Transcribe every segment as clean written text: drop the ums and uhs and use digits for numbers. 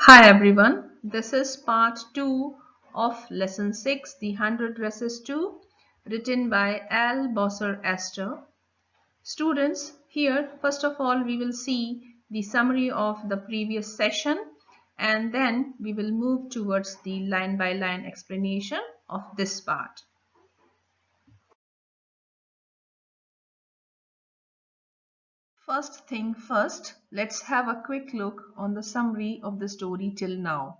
Hi everyone, this is part 2 of lesson 6, The 100 Dresses 2, written by Al Bosser Esther. Students, here first of all we will see the summary of the previous session and then we will move towards the line by line explanation of this part. First thing first, let's have a quick look on the summary of the story till now.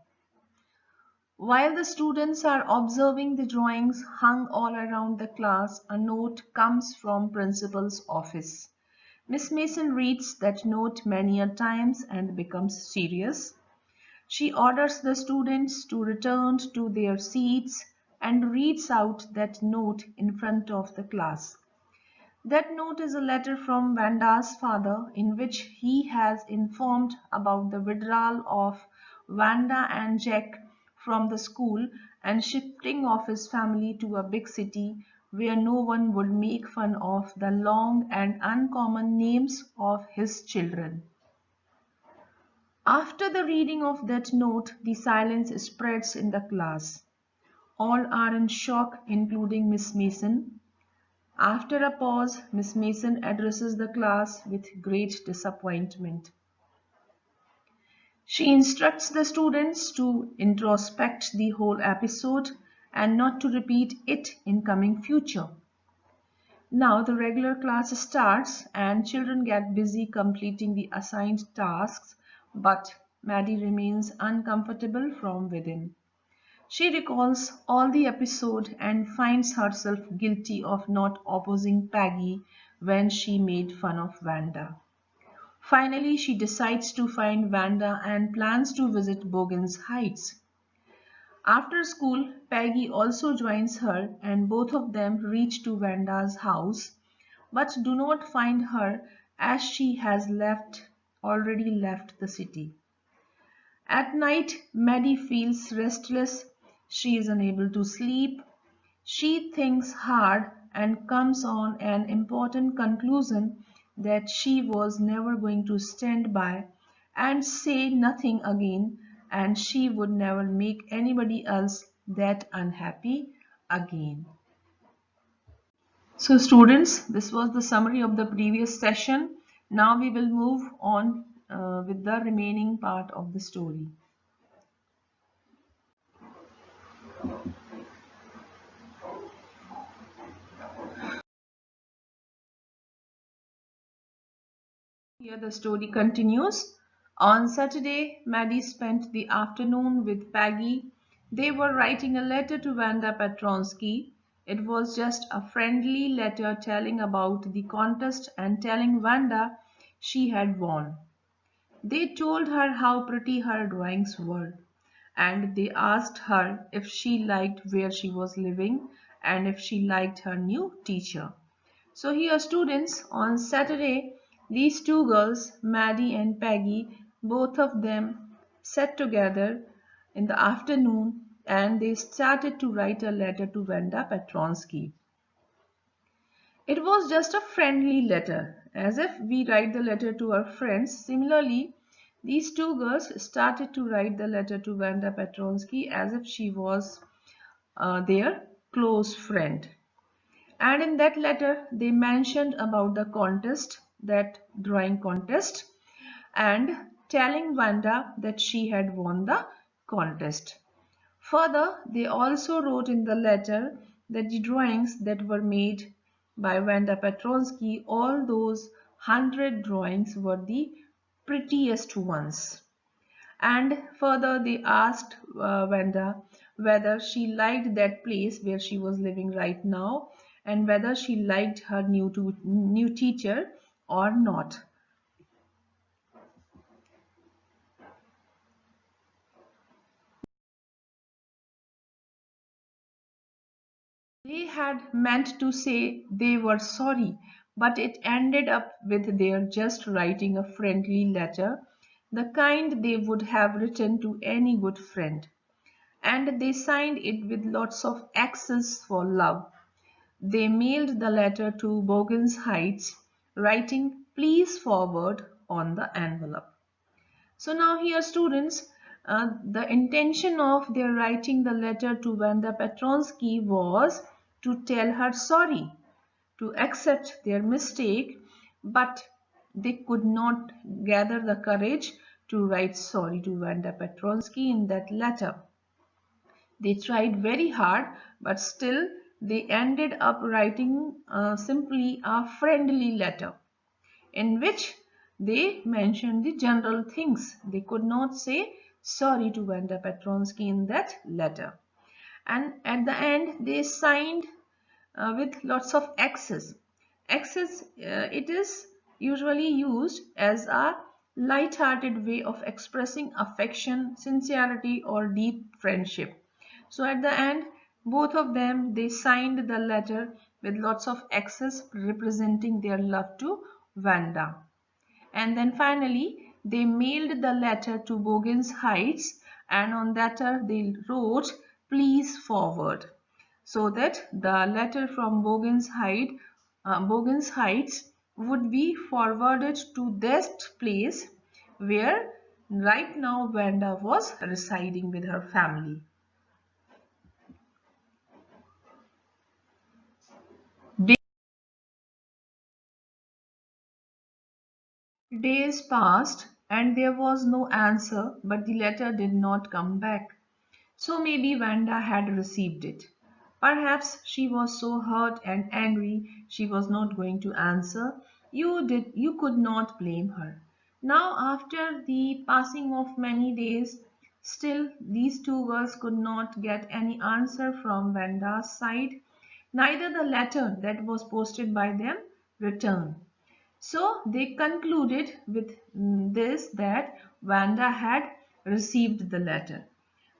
While the students are observing the drawings hung all around the class, a note comes from principal's office. Miss Mason reads that note many a times and becomes serious. She orders the students to return to their seats and reads out that note in front of the class. That note is a letter from Vanda's father in which he has informed about the withdrawal of Vanda and Jack from the school and shifting of his family to a big city where no one would make fun of the long and uncommon names of his children. After the reading of that note, the silence spreads in the class. All are in shock, including Miss Mason. After a pause, Miss Mason addresses the class with great disappointment. She instructs the students to introspect the whole episode and not to repeat it in coming future. Now the regular class starts and children get busy completing the assigned tasks, but Maddie remains uncomfortable from within. She recalls all the episode and finds herself guilty of not opposing Peggy when she made fun of Vanda. Finally, she decides to find Vanda and plans to visit Bogan's Heights. After school, Peggy also joins her and both of them reach to Vanda's house but do not find her as she has already left the city. At night, Maddie feels restless. She is unable to sleep. She thinks hard and comes on an important conclusion that she was never going to stand by and say nothing again, and she would never make anybody else that unhappy again. So students, this was the summary of the previous session. Now we will move on with the remaining part of the story. Here the story continues. On Saturday, Maddie spent the afternoon with Peggy. They were writing a letter to Wanda Petronsky. It was just a friendly letter telling about the contest and telling Wanda she had won. They told her how pretty her drawings were, and they asked her if she liked where she was living and if she liked her new teacher. So here students, on Saturday, these two girls, Maddie and Peggy, both of them sat together in the afternoon and they started to write a letter to Wanda Petronsky. It was just a friendly letter, as if we write the letter to our friends. Similarly, these two girls started to write the letter to Wanda Petronsky as if she was their close friend. And in that letter, they mentioned about the contest, that drawing contest, and telling Wanda that she had won the contest. Further, they also wrote in the letter that the drawings that were made by Wanda Petronsky, all those 100 drawings were the prettiest ones. And further, they asked Wanda whether she liked that place where she was living right now and whether she liked her new teacher or not. They had meant to say they were sorry, but it ended up with their just writing a friendly letter, the kind they would have written to any good friend. And they signed it with lots of X's for love. They mailed the letter to Bogan's Heights, writing "Please forward" on the envelope. So now here students, the intention of their writing the letter to Wanda Petronsky was to tell her sorry, to accept their mistake, but they could not gather the courage to write sorry to Wanda Petronsky in that letter. They tried very hard, but still they ended up writing simply a friendly letter in which they mentioned the general things. They could not say sorry to Wanda Petronsky in that letter. And at the end, they signed with lots of X's. X's, it is usually used as a light-hearted way of expressing affection, sincerity, or deep friendship. So at the end, both of them, they signed the letter with lots of X's representing their love to Vanda. And then finally, they mailed the letter to Bogan's Heights, and on that they wrote, "Please forward," so that the letter from Bogan's Heights would be forwarded to that place where right now Vanda was residing with her family. Days passed and there was no answer, but the letter did not come back. So maybe Vanda had received it. Perhaps she was so hurt and angry she was not going to answer. You could not blame her. Now after the passing of many days, still these two girls could not get any answer from Vanda's side. Neither the letter that was posted by them returned. So they concluded with this that Vanda had received the letter.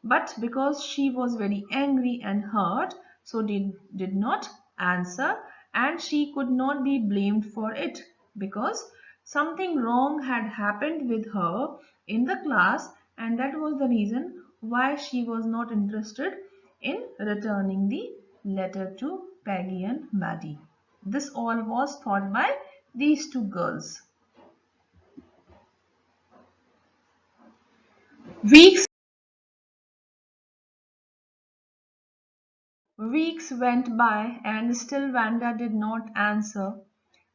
But because she was very angry and hurt, so did not answer, and she could not be blamed for it because something wrong had happened with her in the class, and that was the reason why she was not interested in returning the letter to Peggy and Maddie. This all was thought by these two girls. Weeks Weeks went by and still Vanda did not answer.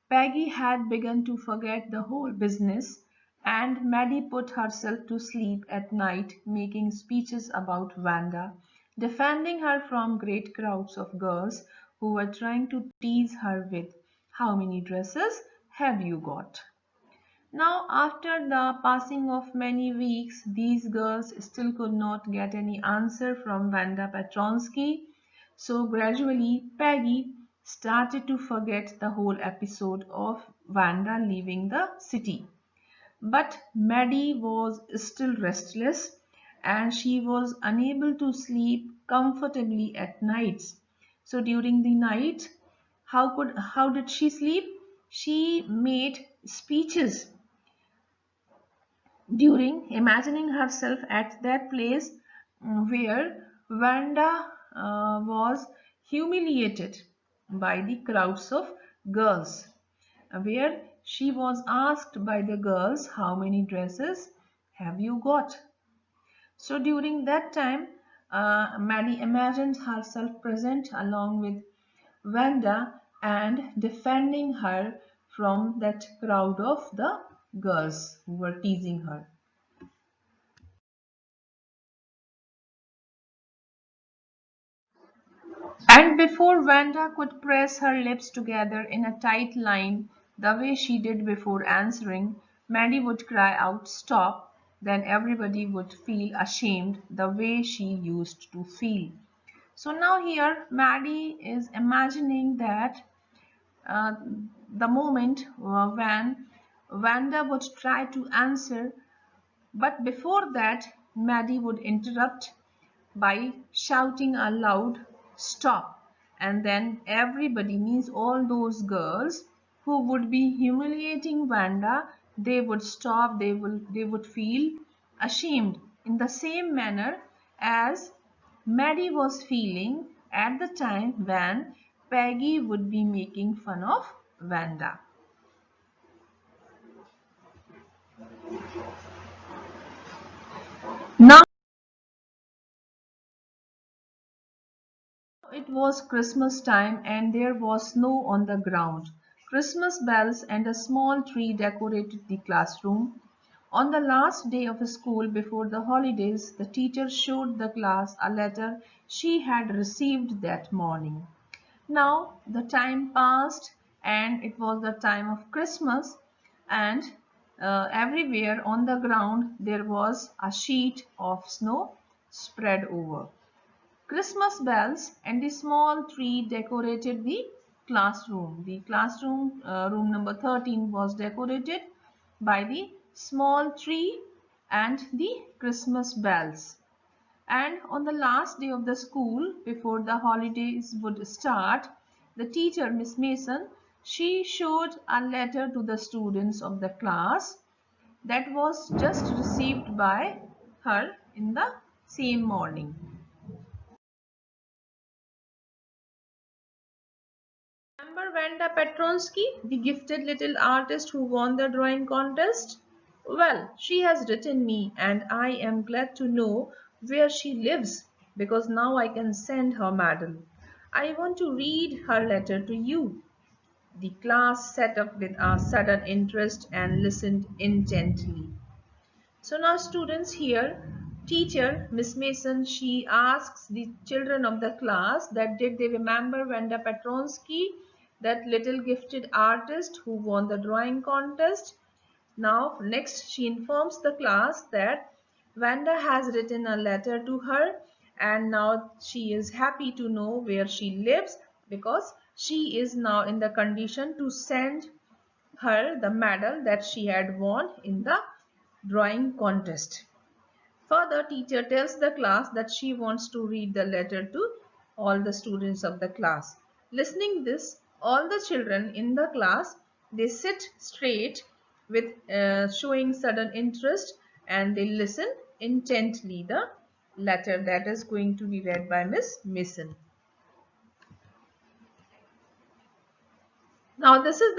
Peggy had begun to forget the whole business, and Maddie put herself to sleep at night making speeches about Vanda, defending her from great crowds of girls who were trying to tease her with, "How many dresses have you got?" Now, after the passing of many weeks, these girls still could not get any answer from Vanda Petronsky. So gradually, Peggy started to forget the whole episode of Vanda leaving the city. But Maddie was still restless and she was unable to sleep comfortably at nights. So during the night, how did she sleep? She made speeches during imagining herself at that place where Vanda was humiliated by the crowds of girls, where she was asked by the girls, "How many dresses have you got?" So during that time, Maddie imagined herself present along with Vanda and defending her from that crowd of the girls who were teasing her. And before Vanda could press her lips together in a tight line, the way she did before answering, Maddie would cry out, "Stop!" Then everybody would feel ashamed the way she used to feel. So now here, Maddie is imagining that uh, the moment when Vanda would try to answer, but before that, Maddie would interrupt by shouting aloud, "Stop!" And then everybody, means all those girls who would be humiliating Vanda, they would stop, they would feel ashamed in the same manner as Maddie was feeling at the time when Peggy would be making fun of Vanda. Now it was Christmas time and there was snow on the ground. Christmas bells and a small tree decorated the classroom. On the last day of school before the holidays, the teacher showed the class a letter she had received that morning. Now the time passed and it was the time of Christmas, and everywhere on the ground there was a sheet of snow spread over. Christmas bells and the small tree decorated the classroom. The classroom, room number 13, was decorated by the small tree and the Christmas bells. And on the last day of the school, before the holidays would start, the teacher, Miss Mason, she showed a letter to the students of the class that was just received by her in the same morning. Remember Vanda Petronsky, the gifted little artist who won the drawing contest? Well, she has written me and I am glad to know where she lives because now I can send her medal. I want to read her letter to you. The class sat up with a sudden interest and listened intently. So now students here, teacher Miss Mason, she asks the children of the class that did they remember Vanda Petronsky, that little gifted artist who won the drawing contest. Now next she informs the class that Vanda has written a letter to her and now she is happy to know where she lives because she is now in the condition to send her the medal that she had won in the drawing contest. Further, teacher tells the class that she wants to read the letter to all the students of the class. Listening this, all the children in the class, they sit straight with showing sudden interest and they listen intently the letter that is going to be read by Miss Mason. Now this is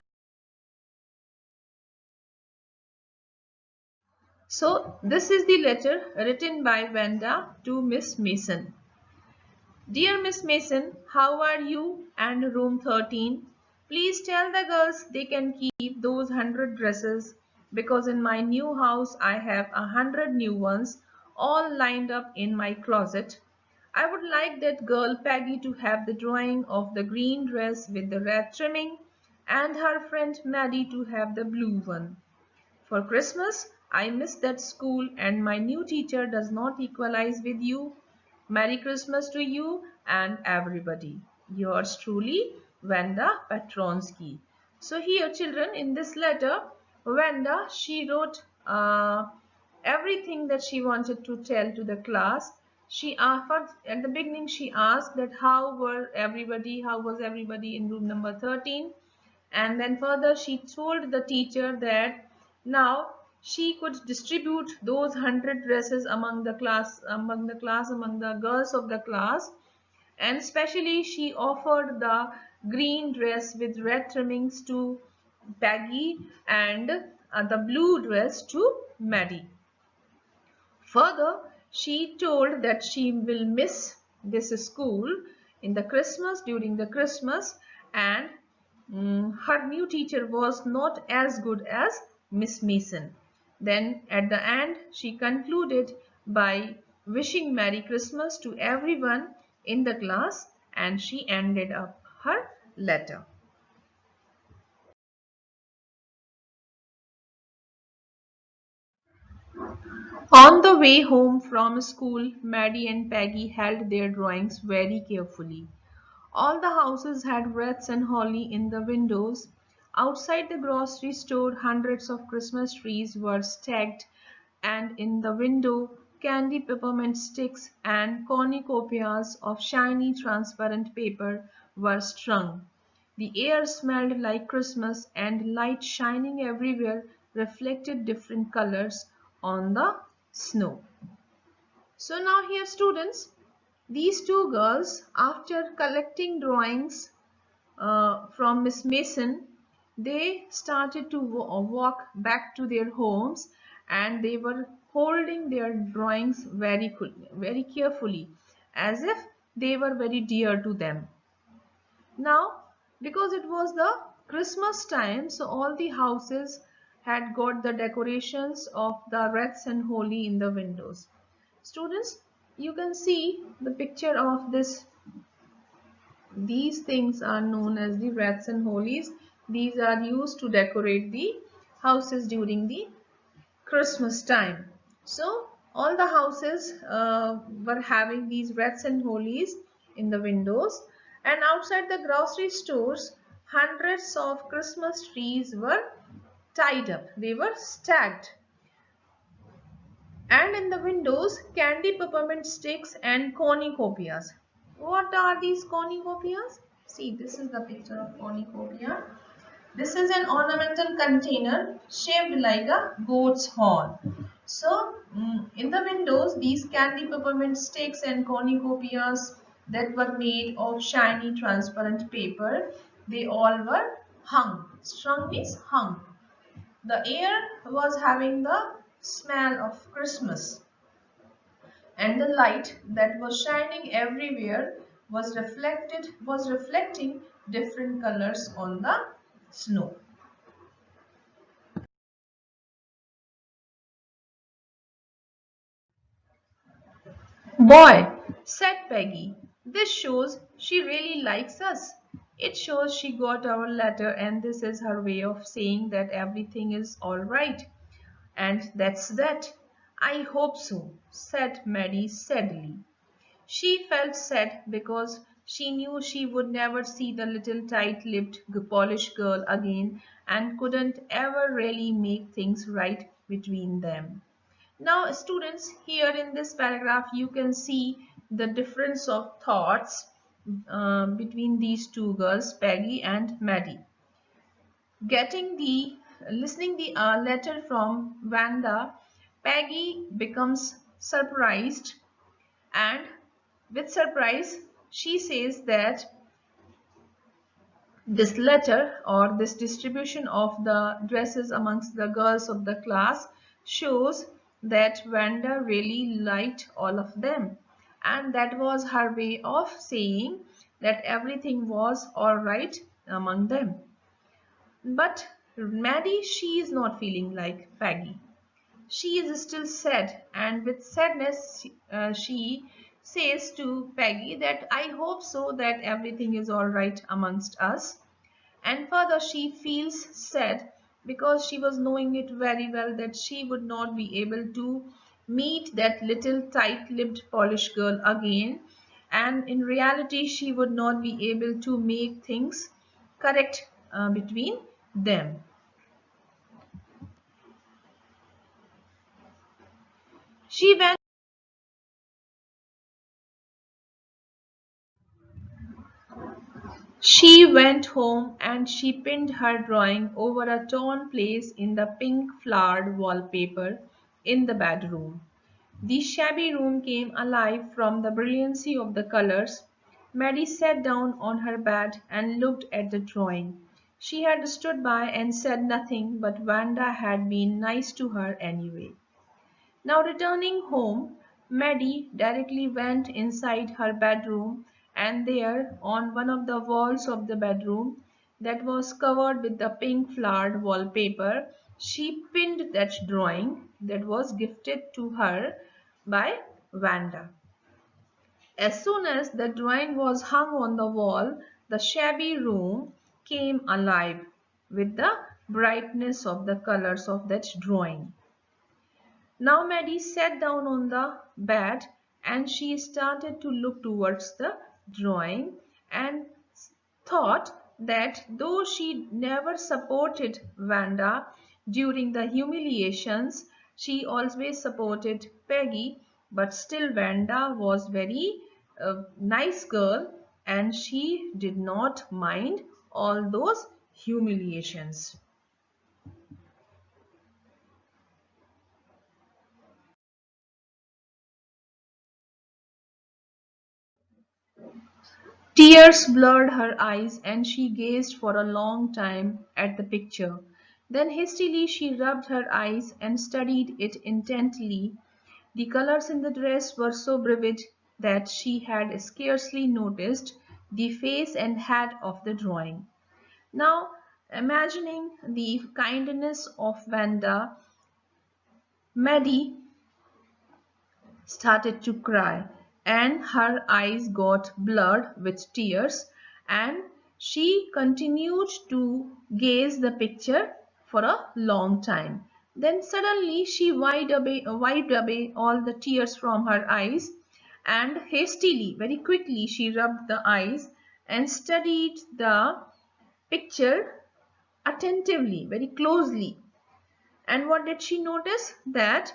the letter written by Vanda to Miss Mason. Dear Miss Mason, how are you and room 13? Please tell the girls they can keep those 100 dresses because in my new house I have 100 new ones all lined up in my closet. I would like that girl Peggy to have the drawing of the green dress with the red trimming and her friend Maddie to have the blue one. For Christmas, I miss that school and my new teacher does not equalize with you. Merry Christmas to you and everybody. Yours truly, Vanda Petronsky. So here children, in this letter, Vanda, she wrote everything that she wanted to tell to the class. She first, at the beginning she asked that how was everybody in room number 13, and then further she told the teacher that now she could distribute those 100 dresses among the girls of the class, and especially she offered the green dress with red trimmings to Peggy and the blue dress to Maddie. Further, she told that she will miss this school in the Christmas during the Christmas, and her new teacher was not as good as Miss Mason. Then at the end she concluded by wishing Merry Christmas to everyone in the class and she ended up her letter. On the way home from school, Maddie and Peggy held their drawings very carefully. All the houses had wreaths and holly in the windows. Outside the grocery store, hundreds of Christmas trees were stacked, and in the window, candy peppermint sticks and cornucopias of shiny transparent paper were strung. The air smelled like Christmas, and light shining everywhere reflected different colors on the snow. So now here students, these two girls, after collecting drawings from Miss Mason, they started to walk back to their homes and they were holding their drawings very carefully, as if they were very dear to them. Now, because it was the Christmas time, so all the houses had got the decorations of the wreaths and holly in the windows. Students, you can see the picture of this. These things are known as the wreaths and holies. These are used to decorate the houses during the Christmas time. So all the houses were having these wreaths and holies in the windows, and outside the grocery stores, hundreds of Christmas trees were tied up. They were stacked. And in the windows, candy peppermint sticks and cornucopias. What are these cornucopias? See, this is the picture of cornucopia. This is an ornamental container shaped like a goat's horn. So, in the windows, these candy peppermint sticks and cornucopias that were made of shiny transparent paper, they all were hung. Strung means hung. The air was having the smell of Christmas, and the light that was shining everywhere was reflecting different colors on the snow. Boy, said Peggy, this shows she really likes us. It shows she got our letter, and this is her way of saying that everything is all right. And that's that. I hope so, said Maddie sadly. She felt sad because she knew she would never see the little tight-lipped Polish girl again and couldn't ever really make things right between them. Now, students, here in this paragraph, you can see the difference of thoughts between these two girls, Peggy and Maddie. Listening the letter from Wanda, Peggy becomes surprised, and with surprise, she says that this letter or this distribution of the dresses amongst the girls of the class shows that Wanda really liked all of them, and that was her way of saying that everything was all right among them. But Maddie, she is not feeling like Peggy. She is still sad, and with sadness, she says to Peggy that I hope so that everything is all right amongst us. And further, she feels sad because she was knowing it very well that she would not be able to meet that little tight-lipped Polish girl again. And in reality, she would not be able to make things correct between them. She went She went home and she pinned her drawing over a torn place in the pink flowered wallpaper in the bedroom. The shabby room came alive from the brilliancy of the colors. Maddie sat down on her bed and looked at the drawing. She had stood by and said nothing, but Wanda had been nice to her anyway. Now returning home, Maddie directly went inside her bedroom, and there, on one of the walls of the bedroom that was covered with the pink flowered wallpaper, she pinned that drawing that was gifted to her by Vanda. As soon as the drawing was hung on the wall, the shabby room came alive with the brightness of the colors of that drawing. Now Maddie sat down on the bed and she started to look towards the drawing and thought that though she never supported Wanda during the humiliations, she always supported Peggy, but still Wanda was very nice girl and she did not mind all those humiliations. Tears blurred her eyes and she gazed for a long time at the picture. Then hastily she rubbed her eyes and studied it intently. The colors in the dress were so vivid that she had scarcely noticed the face and head of the drawing. Now, imagining the kindness of Vanda, Maddie started to cry, and her eyes got blurred with tears, and she continued to gaze the picture for a long time. Then suddenly she wiped away all the tears from her eyes, and hastily, very quickly, she rubbed the eyes and studied the picture attentively, very closely. And what did she notice? That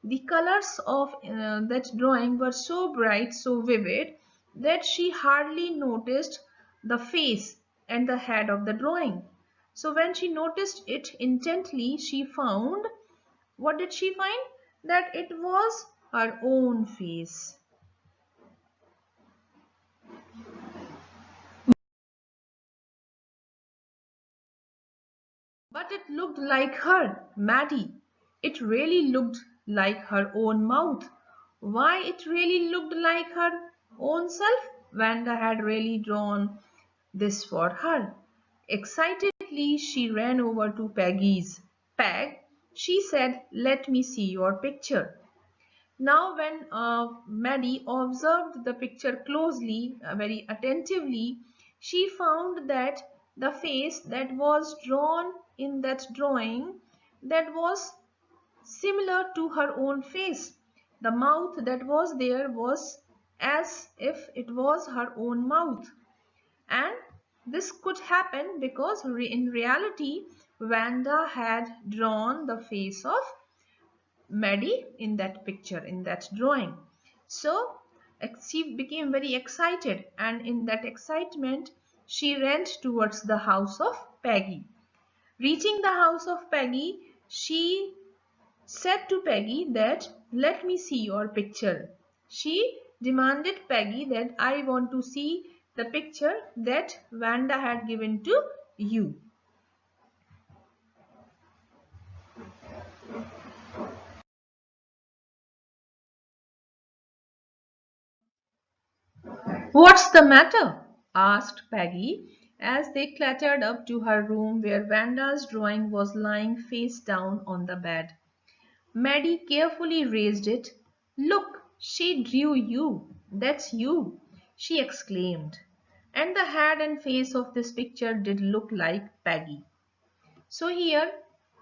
the colors of that drawing were so bright, so vivid, that she hardly noticed the face and the head of the drawing. So when she noticed it intently, she found, what did she find? That it was her own face. But it looked like her, Maddie. It really looked like her own mouth. Why it really looked like her own self? Wanda had really drawn this for her. Excitedly, she ran over to Peggy's. Peg, she said, let me see your picture. Now, when Maddie observed the picture closely, very attentively, she found that the face that was drawn in that drawing, that was similar to her own face. The mouth that was there was as if it was her own mouth. And this could happen because in reality, Vanda had drawn the face of Maddie in that picture, in that drawing. So she became very excited, and in that excitement, she ran towards the house of Peggy. Reaching the house of Peggy, she said to Peggy that, let me see your picture. She demanded Peggy that, I want to see the picture that Vanda had given to you. What's the matter? Asked Peggy as they clattered up to her room where Vanda's drawing was lying face down on the bed. Maddie carefully raised it. Look, she drew you. That's you, she exclaimed. And the head and face of this picture did look like Peggy. So here,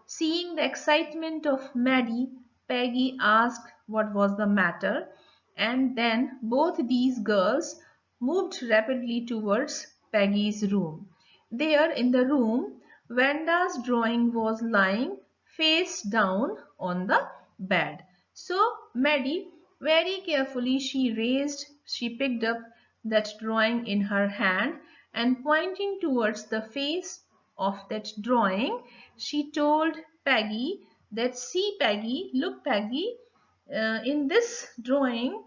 seeing the excitement of Maddie, Peggy asked what was the matter, and then both these girls moved rapidly towards Peggy's room. There in the room, Vanda's drawing was lying face down on the bed. So Maddie, very carefully, she picked up that drawing in her hand, and pointing towards the face of that drawing, she told Peggy that, see Peggy, look Peggy, in this drawing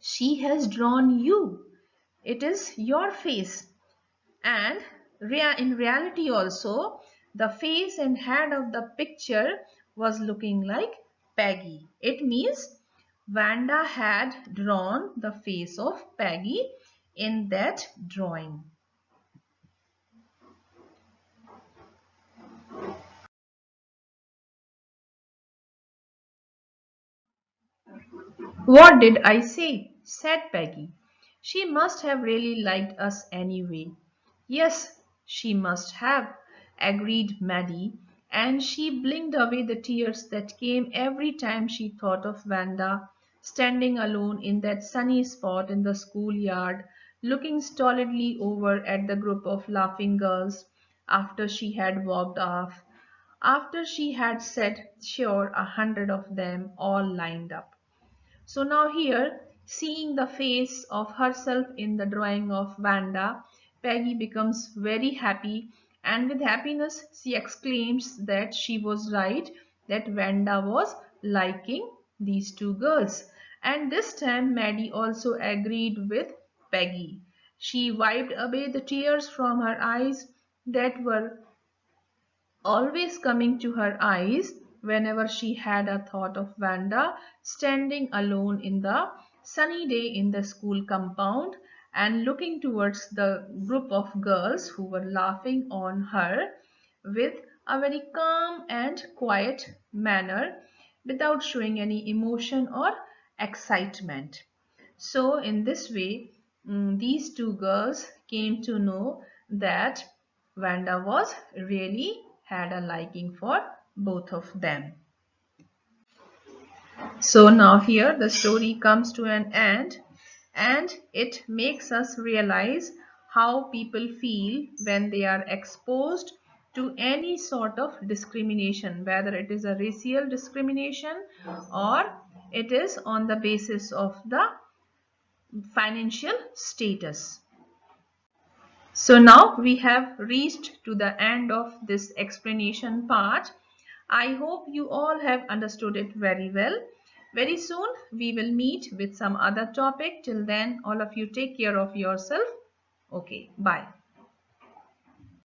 she has drawn you. It is your face. And in reality also, the face and head of the picture was looking like Peggy. It means Vanda had drawn the face of Peggy in that drawing. What did I say? Said Peggy. She must have really liked us anyway. Yes, she must have, agreed Maddie, and she blinked away the tears that came every time she thought of Vanda standing alone in that sunny spot in the schoolyard, looking stolidly over at the group of laughing girls after she had walked off, after she had said, sure, 100 of them all lined up. So now here, seeing the face of herself in the drawing of Vanda, Peggy becomes very happy, and with happiness she exclaims that she was right, that Vanda was liking these two girls. And this time Maddie also agreed with Peggy. She wiped away the tears from her eyes that were always coming to her eyes whenever she had a thought of Vanda standing alone in the sunny day in the school compound and looking towards the group of girls who were laughing on her with a very calm and quiet manner without showing any emotion or excitement. So, in this way, these two girls came to know that Vanda was really had a liking for both of them. So now here the story comes to an end and it makes us realize how people feel when they are exposed to any sort of discrimination, whether it is a racial discrimination or it is on the basis of the financial status. So now we have reached to the end of this explanation part. I hope you all have understood it very well. Very soon we will meet with some other topic. Till then, all of you take care of yourself. Okay, bye.